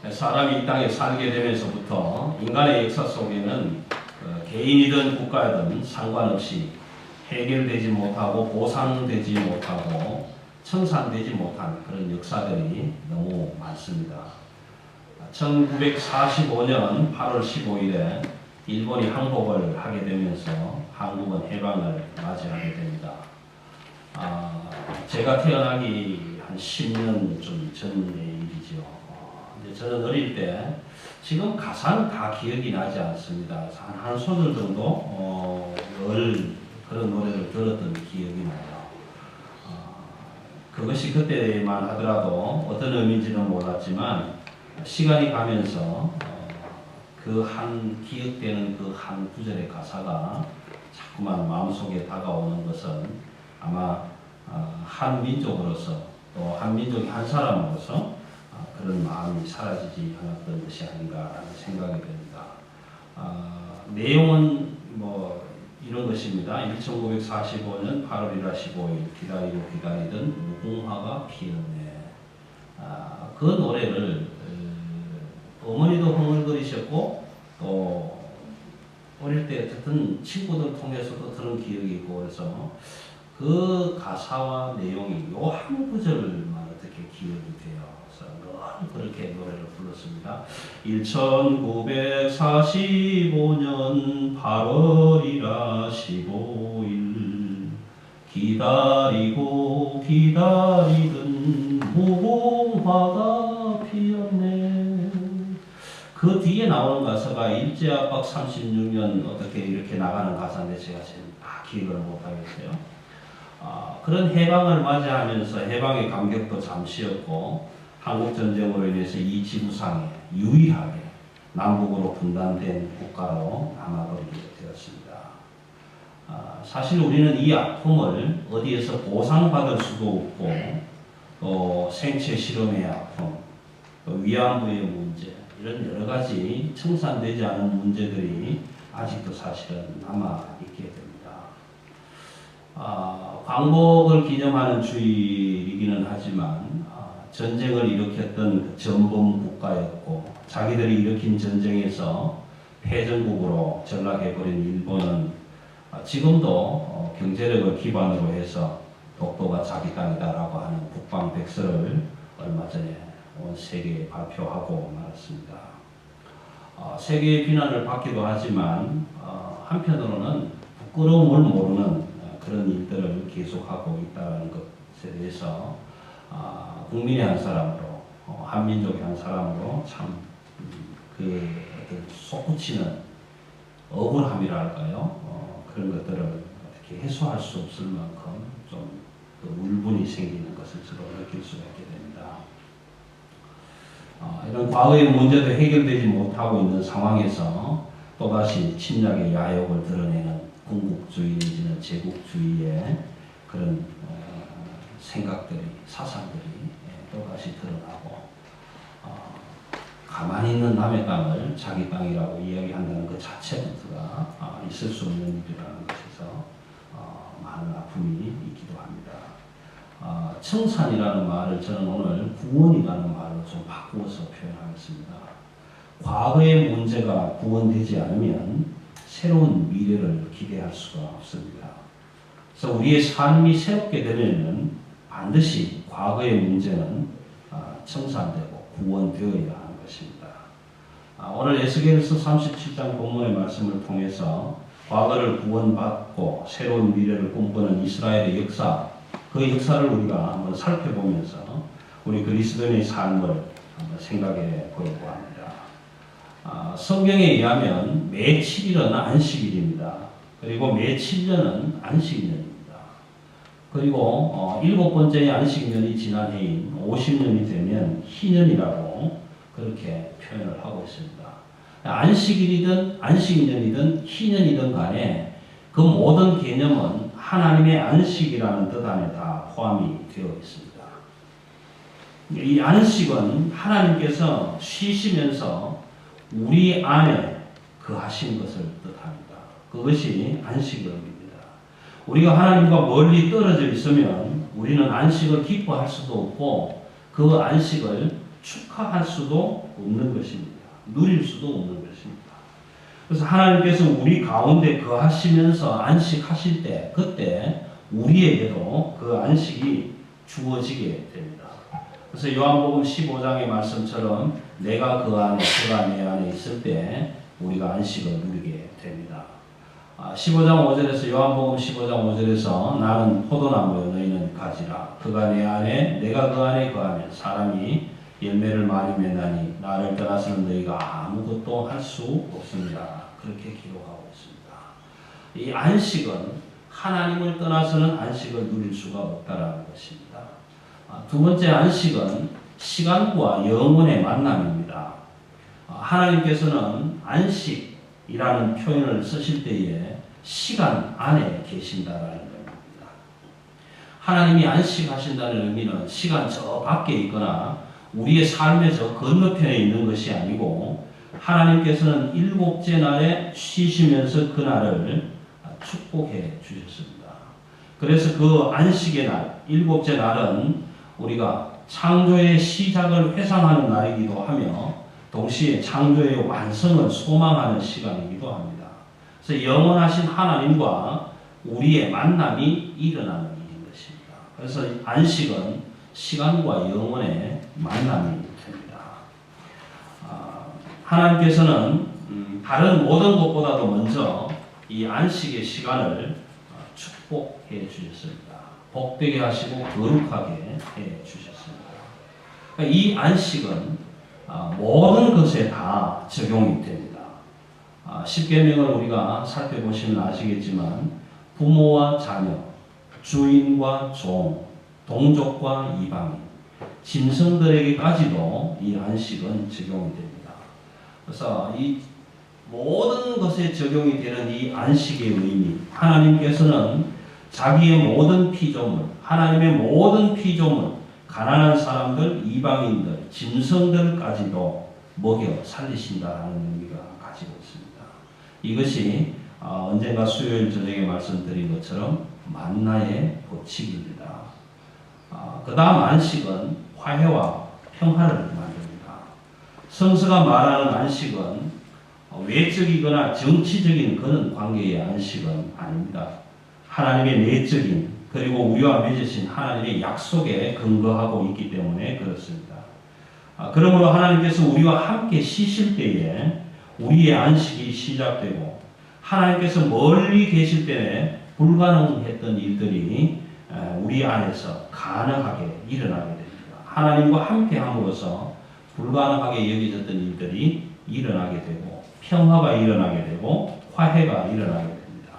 사람이 이 땅에 살게 되면서부터 인간의 역사 속에는 개인이든 국가든 상관없이 해결되지 못하고 보상되지 못하고 청산되지 못한 그런 역사들이 너무 많습니다. 1945년 8월 15일에 일본이 항복을 하게 되면서 한국은 해방을 맞이하게 됩니다. 제가 태어나기 한 10년 좀 전의 일이죠. 저는 어릴 때 지금 가사는 다 기억이 나지 않습니다. 한 소절 정도 그런 노래를 들었던 기억이 나요. 그것이 그때만 하더라도 어떤 의미인지는 몰랐지만 시간이 가면서 그 한 기억되는 그 한 구절의 가사가 자꾸만 마음속에 다가오는 것은 아마 한 민족으로서 또 한 민족의 한 사람으로서 그런 마음이 사라지지 않았던 것이 아닌가라는 생각이 됩니다. 내용은 뭐 이런 것입니다. 1945년 8월 1일 15일 기다리고 기다리던 무궁화가 피었네. 그 노래를 어머니도 흥얼거리셨고 또 어릴 때 듣던 친구들 통해서도 들은 기억이 있고 그래서 그 가사와 내용이 요 한 구절만 어떻게 기억이 돼요. 그래서 늘 그렇게 노래를 불렀습니다. 1945년 8월이라 15일 기다리고 기다리던 무궁화가 피었네. 그 뒤에 나오는 가사가 일제압박 36년 어떻게 이렇게 나가는 가사인데 제가 지금 다 기억을 못하겠어요. 그런 해방을 맞이하면서 해방의 감격도 잠시였고 한국전쟁으로 인해서 이 지구상에 유일하게 남북으로 분단된 국가로 남아버리게 되었습니다. 사실 우리는 이 아픔을 어디에서 보상받을 수도 없고 또 생체 실험의 아픔, 또 위안부의 문제 이런 여러 가지 청산되지 않은 문제들이 아직도 사실은 남아있게 됩니다. 광복을 기념하는 주일이기는 하지만 전쟁을 일으켰던 그 전범 국가였고 자기들이 일으킨 전쟁에서 패전국으로 전락해버린 일본은 지금도 경제력을 기반으로 해서 독도가 자기 땅이다라고 하는 국방백서를 얼마 전에 온 세계에 발표하고 말았습니다. 세계의 비난을 받기도 하지만 한편으로는 부끄러움을 모르는 그런 일들을 계속하고 있다는 것에 대해서 국민의 한 사람으로 한민족의 한 사람으로 참 그 솟구치는 억울함이랄까요? 그런 것들을 어떻게 해소할 수 없을 만큼 좀 울분이 생기는 것을 저도 느낄 수가 있게 됩니다. 이런 과거의 문제도 해결되지 못하고 있는 상황에서 또다시 침략의 야욕을 드러내는 군국주의 내지는 제국주의의 그런 생각들이 사상들이 또다시 드러나고 가만히 있는 남의 땅을 자기 땅이라고 이야기한다는 그 자체부터가 있을 수 없는 일이라는 것에서 많은 아픔이 있기도 합니다. 청산이라는 말을 저는 오늘 구원이라는 말로 좀 바꾸어서 표현하겠습니다. 과거의 문제가 구원되지 않으면 새로운 미래를 기대할 수가 없습니다. 그래서 우리의 삶이 새롭게 되려면 반드시 과거의 문제는 청산되고 구원되어야 하는 것입니다. 오늘 에스겔서 37장 본문의 말씀을 통해서 과거를 구원받고 새로운 미래를 꿈꾸는 이스라엘의 역사, 그 역사를 우리가 한번 살펴보면서 우리 그리스도인의 삶을 한번 생각해 보려고 합니다. 성경에 의하면 매 7일은 안식일입니다. 그리고 매 7년은 안식년입니다. 그리고 7번째의 안식년이 지난 해인 50년이 되면 희년이라고 그렇게 표현을 하고 있습니다. 안식일이든 안식년이든 희년이든 간에 그 모든 개념은 하나님의 안식이라는 뜻 안에 다 포함이 되어 있습니다. 이 안식은 하나님께서 쉬시면서 우리 안에 거하신 것을 뜻합니다. 그것이 안식입니다. 우리가 하나님과 멀리 떨어져 있으면 우리는 안식을 기뻐할 수도 없고 그 안식을 축하할 수도 없는 것입니다. 누릴 수도 없는 것입니다. 그래서 하나님께서 우리 가운데 거하시면서 안식하실 때 그때 우리에게도 그 안식이 주어지게 됩니다. 그래서 요한복음 15장의 말씀처럼 내가 그 안에 그가 내 안에 있을 때 우리가 안식을 누리게 됩니다. 15장 5절에서 요한복음 15장 5절에서 나는 포도나무요 너희는 가지라 그가 내 안에 내가 그 안에 거하면 사람이 열매를 많이 맺나니 나를 떠나서는 너희가 아무것도 할 수 없습니다. 그렇게 기록하고 있습니다. 이 안식은 하나님을 떠나서는 안식을 누릴 수가 없다라는 것입니다. 두 번째 안식은 시간과 영혼의 만남입니다. 하나님께서는 안식이라는 표현을 쓰실 때에 시간 안에 계신다라는 겁니다. 하나님이 안식하신다는 의미는 시간 저 밖에 있거나 우리의 삶의 저 건너편에 있는 것이 아니고 하나님께서는 일곱째 날에 쉬시면서 그 날을 축복해 주셨습니다. 그래서 그 안식의 날, 일곱째 날은 우리가 창조의 시작을 회상하는 날이기도 하며 동시에 창조의 완성을 소망하는 시간이기도 합니다. 그래서 영원하신 하나님과 우리의 만남이 일어나는 일인 것입니다. 그래서 안식은 시간과 영혼의 만남이 됩니다. 하나님께서는 다른 모든 것보다도 먼저 이 안식의 시간을 축복해 주셨습니다. 복되게 하시고 거룩하게 해 주셨습니다. 그러니까 이 안식은 모든 것에 다 적용이 됩니다. 십계명을 우리가 살펴보시면 아시겠지만 부모와 자녀, 주인과 종, 동족과 이방인, 짐승들에게까지도 이 안식은 적용이 됩니다. 그래서 이 모든 것에 적용이 되는 이 안식의 의미, 하나님께서는 자기의 모든 피조물, 하나님의 모든 피조물, 가난한 사람들, 이방인들, 짐승들까지도 먹여 살리신다는 의미가 가지고 있습니다. 이것이 언젠가 수요일 저녁에 말씀드린 것처럼 만나의 법칙입니다. 그 다음 안식은 화해와 평화를 만듭니다. 성서가 말하는 안식은 외적이거나 정치적인 그런 관계의 안식은 아닙니다. 하나님의 내적인 그리고 우리와 맺으신 하나님의 약속에 근거하고 있기 때문에 그렇습니다. 그러므로 하나님께서 우리와 함께 쉬실 때에 우리의 안식이 시작되고 하나님께서 멀리 계실 때에 불가능했던 일들이 우리 안에서 가능하게 일어나게 됩니다. 하나님과 함께 함으로써 불가능하게 여겨졌던 일들이 일어나게 되고 평화가 일어나게 되고 화해가 일어나게 됩니다.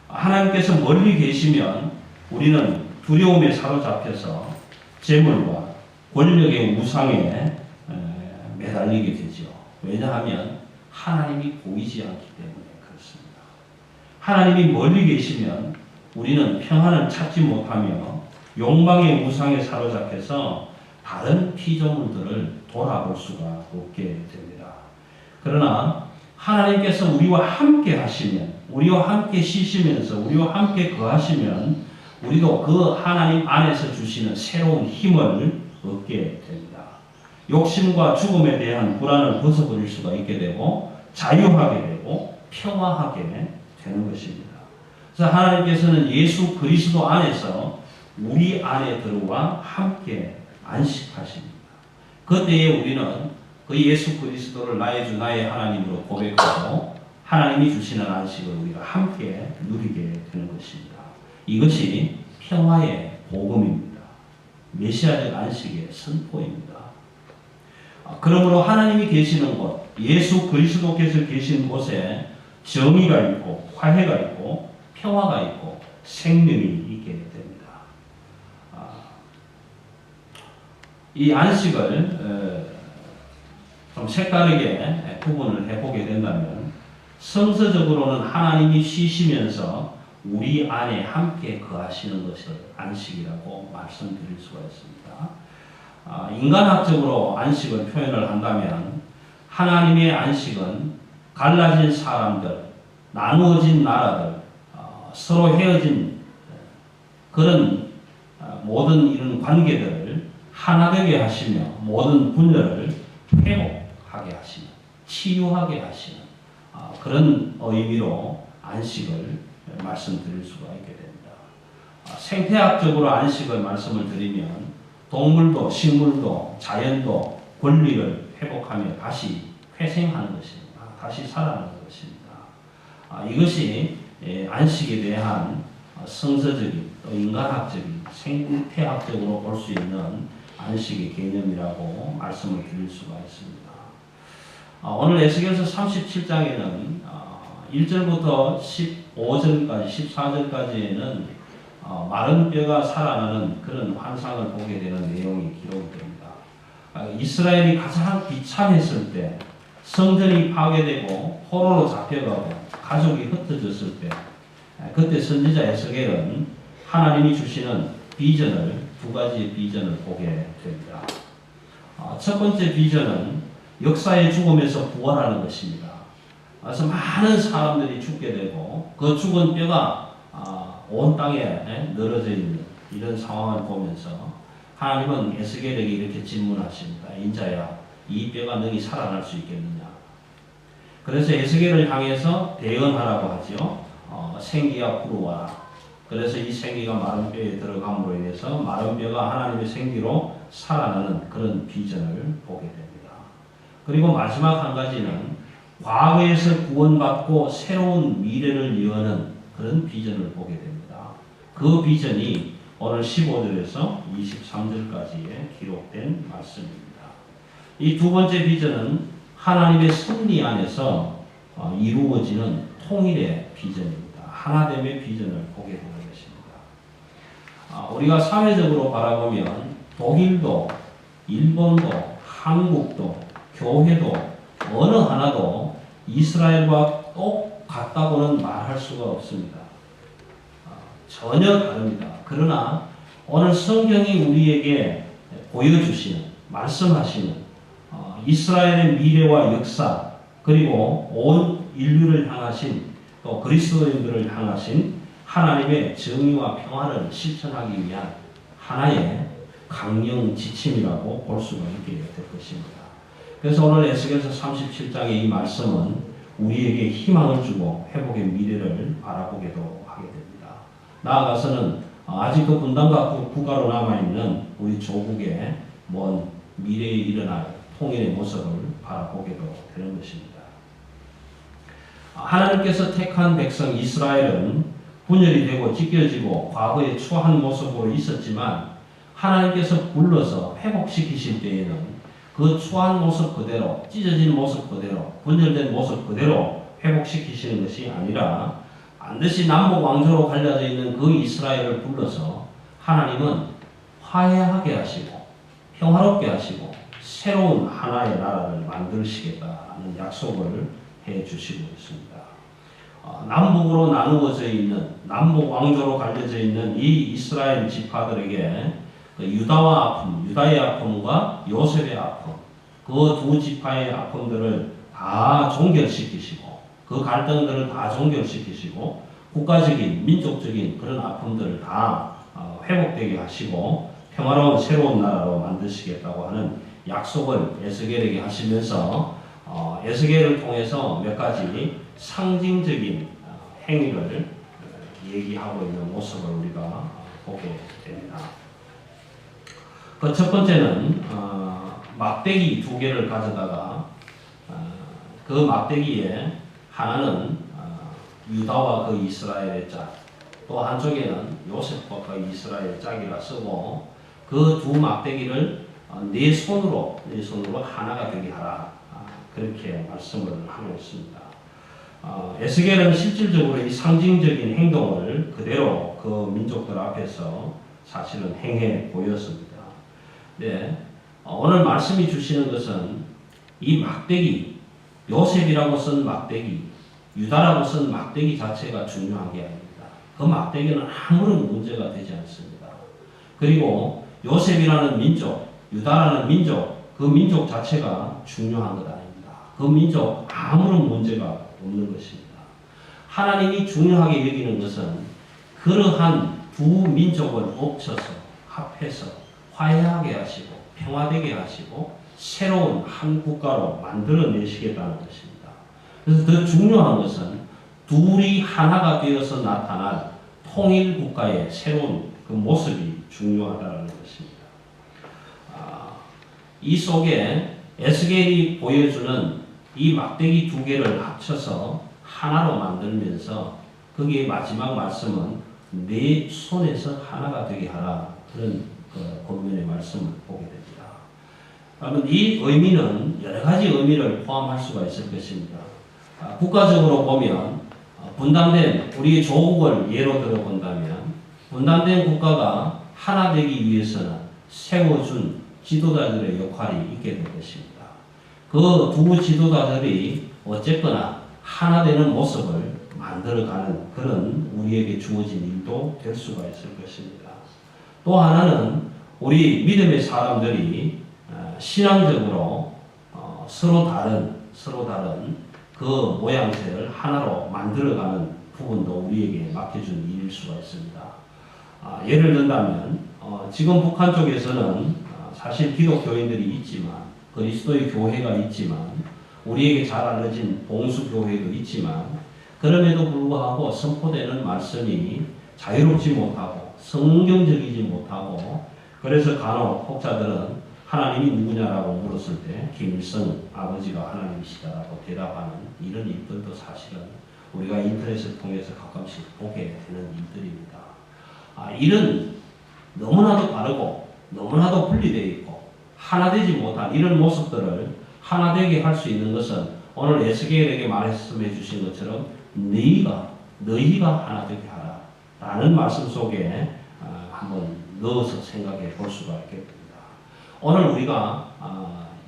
하나님께서 멀리 계시면 우리는 두려움에 사로잡혀서 재물과 권력의 우상에 매달리게 되죠. 왜냐하면 하나님이 보이지 않기 때문에 그렇습니다. 하나님이 멀리 계시면 우리는 평안을 찾지 못하며 욕망의 우상에 사로잡혀서 다른 피조물들을 돌아볼 수가 없게 됩니다. 그러나 하나님께서 우리와 함께 하시면, 우리와 함께 쉬시면서 우리와 함께 거하시면 우리도 그 하나님 안에서 주시는 새로운 힘을 얻게 됩니다. 욕심과 죽음에 대한 불안을 벗어버릴 수가 있게 되고 자유하게 되고 평화하게 되는 것입니다. 그래서 하나님께서는 예수 그리스도 안에서 우리 안에 들어와 함께 안식하십니다. 그때에 우리는 그 예수 그리스도를 나의 주 나의 하나님으로 고백하고 하나님이 주시는 안식을 우리가 함께 누리게 되는 것입니다. 이것이 평화의 복음입니다. 메시아적 안식의 선포입니다. 그러므로 하나님이 계시는 곳, 예수 그리스도께서 계신 곳에 정의가 있고 화해가 있고 평화가 있고 생명이 있게 됩니다. 이 안식을 좀 색다르게 구분을 해보게 된다면 성서적으로는 하나님이 쉬시면서 우리 안에 함께 거하시는 것을 안식이라고 말씀드릴 수가 있습니다. 인간학적으로 안식을 표현을 한다면 하나님의 안식은 갈라진 사람들, 나누어진 나라들, 서로 헤어진 그런 모든 이런 관계들을 하나되게 하시며 모든 분열을 회복하게 하시는, 치유하게 하시는 그런 의미로 안식을 말씀드릴 수가 있게 됩니다. 생태학적으로 안식을 말씀을 드리면 동물도 식물도 자연도 권리를 회복하며 다시 회생하는 것입니다. 다시 살아나는 것입니다. 이것이 안식에 대한 성서적인 또 인간학적인 생태학적으로 볼 수 있는 안식의 개념이라고 말씀을 드릴 수가 있습니다. 오늘 에스겔서 37장에는 1절부터 15절까지 14절까지에는 마른 뼈가 살아나는 그런 환상을 보게 되는 내용이 기록이 됩니다. 이스라엘이 가장 비참했을 때, 성전이 파괴되고 포로로 잡혀가고 가족이 흩어졌을 때, 그때 선지자 에스겔은 하나님이 주시는 비전을, 두 가지의 비전을 보게 됩니다. 첫 번째 비전은 역사의 죽음에서 부활하는 것입니다. 그래서 많은 사람들이 죽게 되고 그 죽은 뼈가 온 땅에 늘어져 있는 이런 상황을 보면서 하나님은 에스겔에게 이렇게 질문하십니다. 인자야, 이 뼈가 너희 살아날 수 있겠느냐? 그래서 에스겔을 향해서 대언하라고 하죠. 생기야 부르와라. 그래서 이 생기가 마른 뼈에 들어감으로 인해서 마른 뼈가 하나님의 생기로 살아나는 그런 비전을 보게 됩니다. 그리고 마지막 한 가지는 과거에서 구원받고 새로운 미래를 여는 그런 비전을 보게 됩니다. 그 비전이 오늘 15절에서 23절까지에 기록된 말씀입니다. 이 두 번째 비전은 하나님의 섭리 안에서 이루어지는 통일의 비전입니다. 하나됨의 비전을 보게 되는 것입니다. 우리가 사회적으로 바라보면 독일도, 일본도, 한국도, 교회도 어느 하나도 이스라엘과 똑같다고는 말할 수가 없습니다. 전혀 다릅니다. 그러나 오늘 성경이 우리에게 보여주시는, 말씀하시는 이스라엘의 미래와 역사, 그리고 온 인류를 향하신, 또 그리스도인들을 향하신 하나님의 정의와 평화를 실천하기 위한 하나의 강령 지침이라고 볼 수가 있게 될 것입니다. 그래서 오늘 에스겔서 37장의 이 말씀은 우리에게 희망을 주고 회복의 미래를 바라보게도 하게 됩니다. 나아가서는 아직 그 분단과 국가로 남아있는 우리 조국의 먼 미래에 일어날 통일의 모습을 바라보게도 되는 것입니다. 하나님께서 택한 백성 이스라엘은 분열이 되고 찢겨지고 과거에 추한 모습으로 있었지만 하나님께서 불러서 회복시키실 때에는 그 추한 모습 그대로, 찢어진 모습 그대로, 분열된 모습 그대로 회복시키시는 것이 아니라 반드시 남북 왕조로 갈려져 있는 그 이스라엘을 불러서 하나님은 화해하게 하시고 평화롭게 하시고 새로운 하나의 나라를 만드시겠다는 약속을 해주시고 있습니다. 남북으로 나누어져 있는, 남북 왕조로 갈려져 있는 이 이스라엘 지파들에게 유다와 아픔, 유다의 아픔과 요셉의 아픔, 그 두 지파의 아픔들을 다 종결시키시고 그 갈등들을 다 종결시키시고 국가적인, 민족적인 그런 아픔들을 다 회복되게 하시고 평화로운 새로운 나라로 만드시겠다고 하는 약속을 에스겔에게 하시면서 에스겔을 통해서 몇 가지 상징적인 행위를 얘기하고 있는 모습을 우리가 보게 됩니다. 그 첫 번째는 막대기 두 개를 가져다가 그 막대기에 하나는 유다와 그 이스라엘의 짝, 또 한쪽에는 요셉과 그 이스라엘 짝이라 쓰고 그 두 막대기를 네 손으로 하나가 되게 하라, 그렇게 말씀을 하고 있습니다. 에스겔은 실질적으로 이 상징적인 행동을 그대로 그 민족들 앞에서 사실은 행해 보였습니다. 네, 오늘 말씀이 주시는 것은 이 막대기, 요셉이라고 쓴 막대기, 유다라고 쓴 막대기 자체가 중요한 게 아닙니다. 그 막대기는 아무런 문제가 되지 않습니다. 그리고 요셉이라는 민족, 유다라는 민족, 그 민족 자체가 중요한 것 아닙니다. 그 민족 아무런 문제가 없는 것입니다. 하나님이 중요하게 여기는 것은 그러한 두 민족을 엎쳐서 합해서 화해하게 하시고 평화되게 하시고 새로운 한 국가로 만들어내시겠다는 것입니다. 그래서 더 중요한 것은 둘이 하나가 되어서 나타날 통일 국가의 새로운 그 모습이 중요하다는 것입니다. 이 속에 에스겔이 보여주는 이 막대기 두 개를 합쳐서 하나로 만들면서 거기에 마지막 말씀은 내 손에서 하나가 되게 하라, 그런 본문의 말씀을 보게 됩니다. 그러면 이 의미는 여러 가지 의미를 포함할 수가 있을 것입니다. 국가적으로 보면 분단된 우리의 조국을 예로 들어 본다면 분단된 국가가 하나 되기 위해서는 세워준 지도자들의 역할이 있게 될 것입니다. 그 두 지도자들이 어쨌거나 하나 되는 모습을 만들어가는 그런 우리에게 주어진 일도 될 수가 있을 것입니다. 또 하나는 우리 믿음의 사람들이 신앙적으로 서로 다른 그 모양새를 하나로 만들어가는 부분도 우리에게 맡겨준 일일 수가 있습니다. 예를 든다면 지금 북한 쪽에서는 사실 기독교인들이 있지만 그리스도의 교회가 있지만 우리에게 잘 알려진 봉수교회도 있지만 그럼에도 불구하고 선포되는 말씀이 자유롭지 못하고 성경적이지 못하고 그래서 간혹 혹자들은 하나님이 누구냐라고 물었을 때 김일성 아버지가 하나님이시다라고 대답하는 이런 일들도 사실은 우리가 인터넷을 통해서 가끔씩 보게 되는 일들입니다. 이런 너무나도 다르고 너무나도 분리되어 있고 하나 되지 못한 이런 모습들을 하나 되게 할 수 있는 것은 오늘 에스겔에게 말씀해 주신 것처럼 너희가 하나 되게 하라 라는 말씀 속에 한번 넣어서 생각해 볼 수가 있겠습니다. 오늘 우리가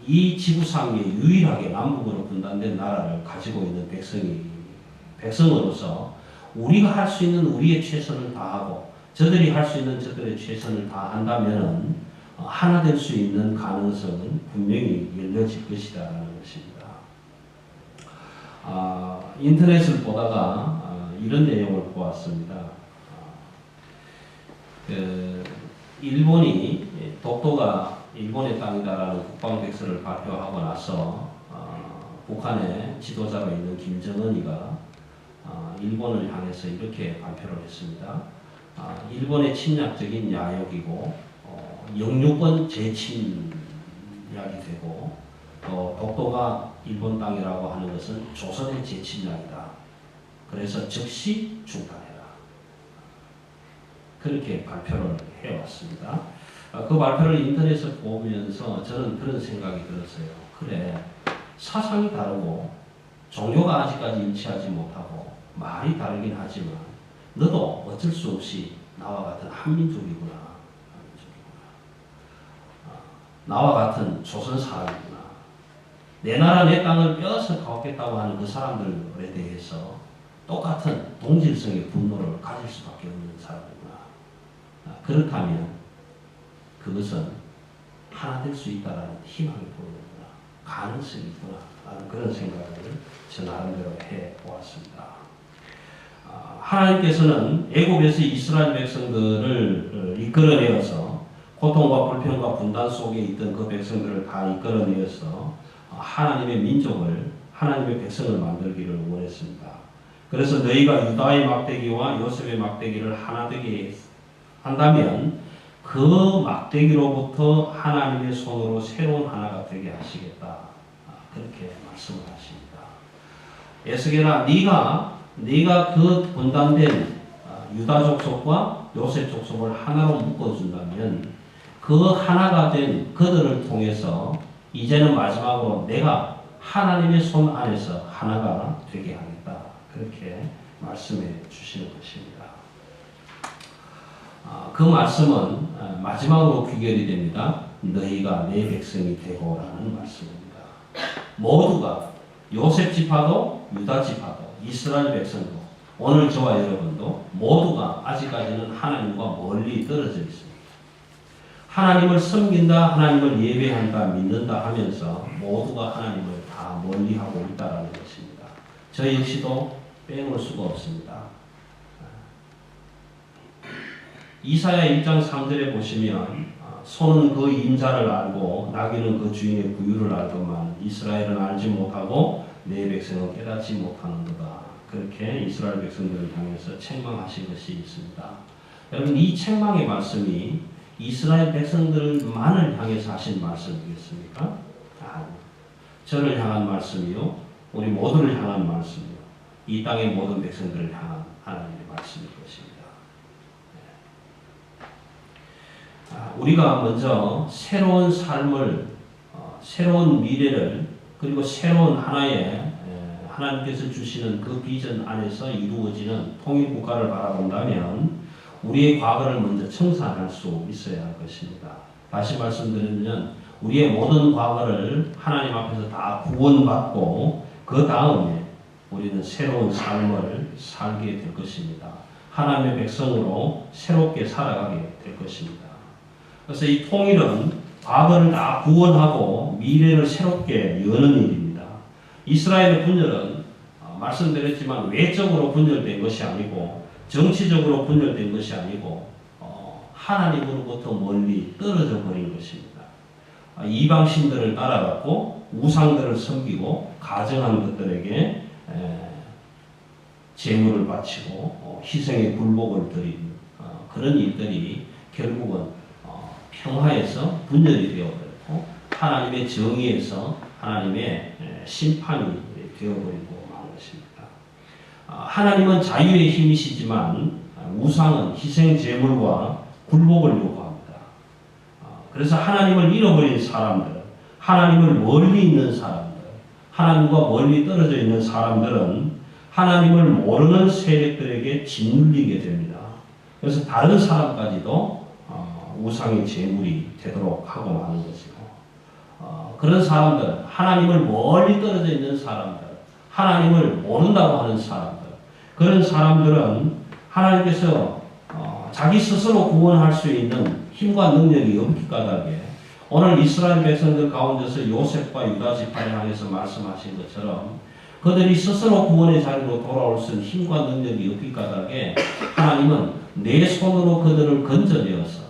이 지구상에 유일하게 남북으로 분단된 나라를 가지고 있는 백성으로서 우리가 할 수 있는 우리의 최선을 다하고 저들이 할 수 있는 저들의 최선을 다한다면 하나 될 수 있는 가능성은 분명히 열려질 것이다라는 것입니다. 인터넷을 보다가 이런 내용을 보았습니다. 일본이 독도가 일본의 땅이다라는 국방백서를 발표하고 나서 북한의 지도자로 있는 김정은이가 일본을 향해서 이렇게 발표를 했습니다. 일본의 침략적인 야욕이고 영유권 재침략이 되고 또 독도가 일본 땅이라고 하는 것은 조선의 재침략이다. 그래서 즉시 중단해라. 그렇게 발표를 해왔습니다. 그 발표를 인터넷에서 보면서 저는 그런 생각이 들었어요. 그래, 사상이 다르고 종교가 아직까지 일치하지 못하고 말이 다르긴 하지만 너도 어쩔 수 없이 나와 같은 한민족이구나. 나와 같은 조선 사람이구나. 내 나라 내 땅을 빼앗아 가겠다고 하는 그 사람들에 대해서 똑같은 동질성의 분노를 가질 수밖에 없는 사람이구나. 그렇다면 그것은 하나 될 수 있다는 희망이 보이는구나. 가능성이 있구나. 라는 그런 생각을 저 나름대로 해보았습니다. 하나님께서는 애굽에서 이스라엘 백성들을 이끌어내어서 고통과 불평과 분단 속에 있던 그 백성들을 다 이끌어내어서 하나님의 민족을, 하나님의 백성을 만들기를 원했습니다. 그래서 너희가 유다의 막대기와 요셉의 막대기를 하나 되게 한다면 그 막대기로부터 하나님의 손으로 새로운 하나가 되게 하시겠다. 그렇게 말씀을 하십니다. 에스겔아, 네가 그 분단된 유다 족속과 요셉 족속을 하나로 묶어준다면 그 하나가 된 그들을 통해서 이제는 마지막으로 내가 하나님의 손 안에서 하나가 되게 하겠다. 그렇게 말씀해 주시는 것입니다. 그 말씀은 마지막으로 귀결이 됩니다. 너희가 내 백성이 되고라는 말씀입니다. 모두가 요셉 지파도 유다 지파도 이스라엘 백성도 오늘 저와 여러분도 모두가 아직까지는 하나님과 멀리 떨어져 있습니다. 하나님을 섬긴다, 하나님을 예배한다, 믿는다 하면서 모두가 하나님을 다 멀리하고 있다는 것입니다. 저 역시도 빼놓을 수가 없습니다. 이사야 1장 3절에 보시면 소는 그 임자를 알고 나귀는 그 주인의 부유를 알더만 이스라엘은 알지 못하고 내 백성은 깨닫지 못하는도다. 그렇게 이스라엘 백성들을 향해서 책망하신 것이 있습니다. 여러분 이 책망의 말씀이 이스라엘 백성들만을 향해서 하신 말씀이겠습니까? 아니요. 저를 향한 말씀이요. 우리 모두를 향한 말씀이요. 이 땅의 모든 백성들을 향한 하나님의 말씀일 것입니다. 우리가 먼저 새로운 삶을, 새로운 미래를 그리고 새로운 하나님께서 주시는 그 비전 안에서 이루어지는 통일국가를 바라본다면 우리의 과거를 먼저 청산할 수 있어야 할 것입니다. 다시 말씀드리면 우리의 모든 과거를 하나님 앞에서 다 구원받고 그 다음에 우리는 새로운 삶을 살게 될 것입니다. 하나님의 백성으로 새롭게 살아가게 될 것입니다. 그래서 이 통일은 과거를 다 구원하고 미래를 새롭게 여는 일입니다. 이스라엘의 분열은 말씀드렸지만 외적으로 분열된 것이 아니고 정치적으로 분열된 것이 아니고 하나님으로부터 멀리 떨어져 버린 것입니다. 이방신들을 따라갔고 우상들을 섬기고 가정한 것들에게 제물을 바치고 희생의 굴복을 드린 그런 일들이 결국은 평화에서 분열이 되어버렸고 하나님의 정의에서 하나님의 심판이 되어버리고 만 것입니다. 하나님은 자유의 힘이시지만 우상은 희생 제물과 굴복을 요구합니다. 그래서 하나님을 잃어버린 사람들, 하나님을 멀리 있는 사람들, 하나님과 멀리 떨어져 있는 사람들은 하나님을 모르는 세력들에게 짓눌리게 됩니다. 그래서 다른 사람까지도 우상의 제물이 되도록 하고 마는 것이고 그런 사람들, 하나님을 멀리 떨어져 있는 사람들, 하나님을 모른다고 하는 사람들, 그런 사람들은 하나님께서 자기 스스로 구원할 수 있는 힘과 능력이 없기 까닭에 오늘 이스라엘 백성들 가운데서 요셉과 유다 지파를 향해서 말씀하신 것처럼 그들이 스스로 구원의 자리로 돌아올 수 있는 힘과 능력이 없기 까닭에 하나님은 내 손으로 그들을 건져내어서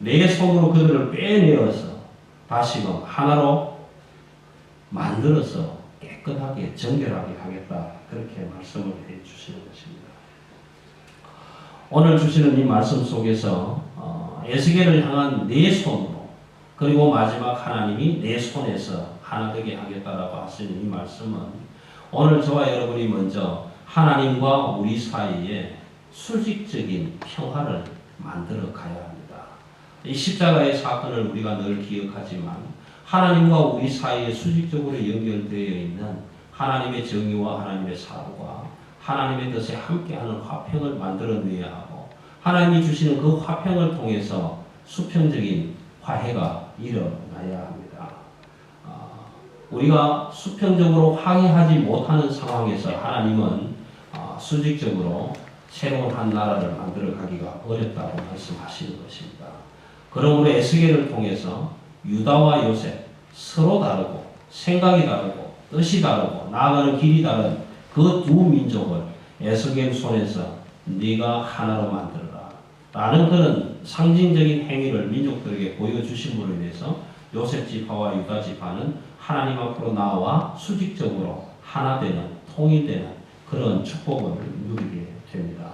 내 손으로 그들을 빼내어서 다시금 하나로 만들어서 깨끗하게 정결하게 하겠다. 그렇게 말씀을 해 주시는 것입니다. 오늘 주시는 이 말씀 속에서 에스겔을 향한 내 손으로 그리고 마지막 하나님이 내 손에서 하나 되게 하겠다라고 하시는 이 말씀은 오늘 저와 여러분이 먼저 하나님과 우리 사이에 수직적인 평화를 만들어 가야 합니다. 이 십자가의 사건을 우리가 늘 기억하지만 하나님과 우리 사이에 수직적으로 연결되어 있는 하나님의 정의와 하나님의 사고가 하나님의 뜻에 함께하는 화평을 만들어내야 하고 하나님이 주시는 그 화평을 통해서 수평적인 화해가 일어나야 합니다. 우리가 수평적으로 화해하지 못하는 상황에서 하나님은 수직적으로 새로운 한 나라를 만들어 가기가 어렵다고 말씀하시는 것입니다. 그러므로 에스겔을 통해서 유다와 요셉 서로 다르고 생각이 다르고 뜻이 다르고 나아가는 길이 다른 그 두 민족을 에스겔 손에서 네가 하나로 만들어라 라는 그런 상징적인 행위를 민족들에게 보여주심으로 인해서 요셉 지파와 유다 지파는 하나님 앞으로 나와 수직적으로 하나 되는 통일되는 그런 축복을 누리게 됩니다.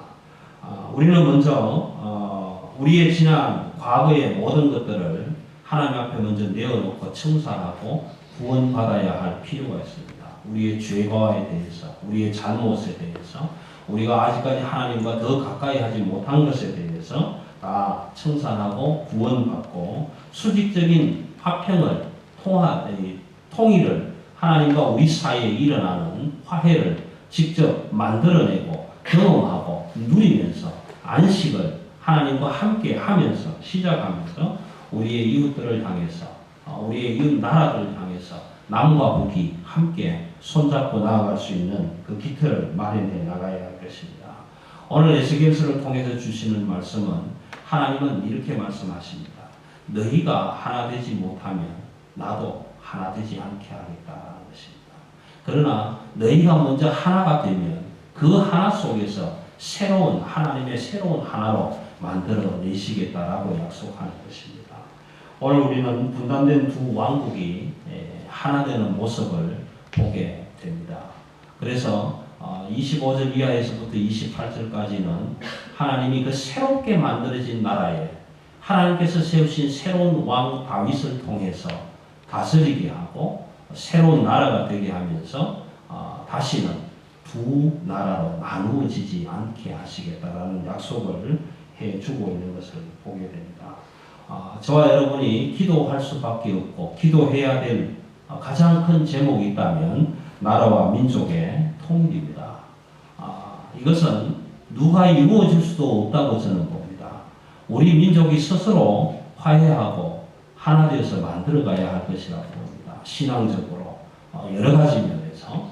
우리는 먼저 우리의 지난 과거의 모든 것들을 하나님 앞에 먼저 내어놓고 청산하고 구원받아야 할 필요가 있습니다. 우리의 죄과에 대해서, 우리의 잘못에 대해서, 우리가 아직까지 하나님과 더 가까이 하지 못한 것에 대해서 다 청산하고 구원받고 수직적인 화평을 통일을 하나님과 우리 사이에 일어나는 화해를 직접 만들어내고 경험하고 누리면서 안식을 하나님과 함께 하면서 시작하면서 우리의 이웃들을 향해서 우리의 이웃 나라들을 향해서 남과 북이 함께 손잡고 나아갈 수 있는 그 기틀을 마련해 나가야 할 것입니다. 오늘 에스겔서를 통해서 주시는 말씀은 하나님은 이렇게 말씀하십니다. 너희가 하나 되지 못하면 나도 하나 되지 않게 하겠다는 것입니다. 그러나 너희가 먼저 하나가 되면 그 하나 속에서 하나님의 새로운 하나로 만들어 내시겠다라고 약속하는 것입니다. 오늘 우리는 분단된 두 왕국이 하나 되는 모습을 보게 됩니다. 그래서 25절 이하에서부터 28절까지는 하나님이 그 새롭게 만들어진 나라에 하나님께서 세우신 새로운 왕 다윗을 통해서 다스리게 하고 새로운 나라가 되게 하면서 다시는 두 나라로 나누어지지 않게 하시겠다라는 약속을 해주고 있는 것을 보게 됩니다. 저와 여러분이 기도할 수밖에 없고 기도해야 될 가장 큰 제목이 있다면 나라와 민족의 통일입니다. 이것은 누가 이루어질 수도 없다고 저는 봅니다. 우리 민족이 스스로 화해하고 하나 되어서 만들어가야 할 것이라고 봅니다. 신앙적으로 여러 가지 면에서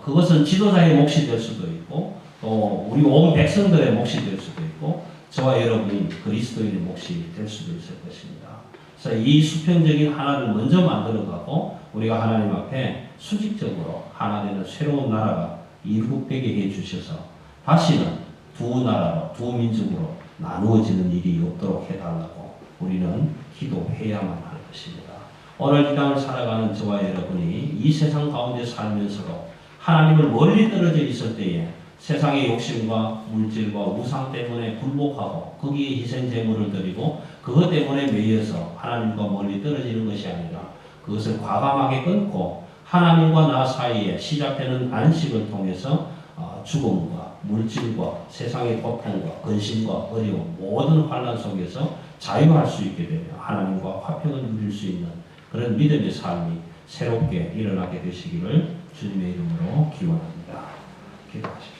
그것은 지도자의 몫이 될 수도 있고 또 우리 온 백성들의 몫이 될 수도 있고 저와 여러분이 그리스도인의 몫이 될 수도 있을 것입니다. 그래서 이 수평적인 하나를 먼저 만들어가고 우리가 하나님 앞에 수직적으로 하나 되는 새로운 나라가 이루어지게 해주셔서 다시는 두 나라로 두 민족으로 나누어지는 일이 없도록 해달라고 우리는 기도해야만 할 것입니다. 오늘 이 땅을 살아가는 저와 여러분이 이 세상 가운데 살면서도 하나님을 멀리 떨어져 있을 때에 세상의 욕심과 물질과 우상 때문에 굴복하고 거기에 희생 제물을 드리고 그것 때문에 매여서 하나님과 멀리 떨어지는 것이 아니라 그것을 과감하게 끊고 하나님과 나 사이에 시작되는 안식을 통해서 죽음과 물질과 세상의 고통과 근심과 어려움 모든 환난 속에서 자유할 수 있게 되며 하나님과 화평을 누릴 수 있는 그런 믿음의 삶이 새롭게 일어나게 되시기를 주님의 이름으로 기원합니다. 기도하십시오.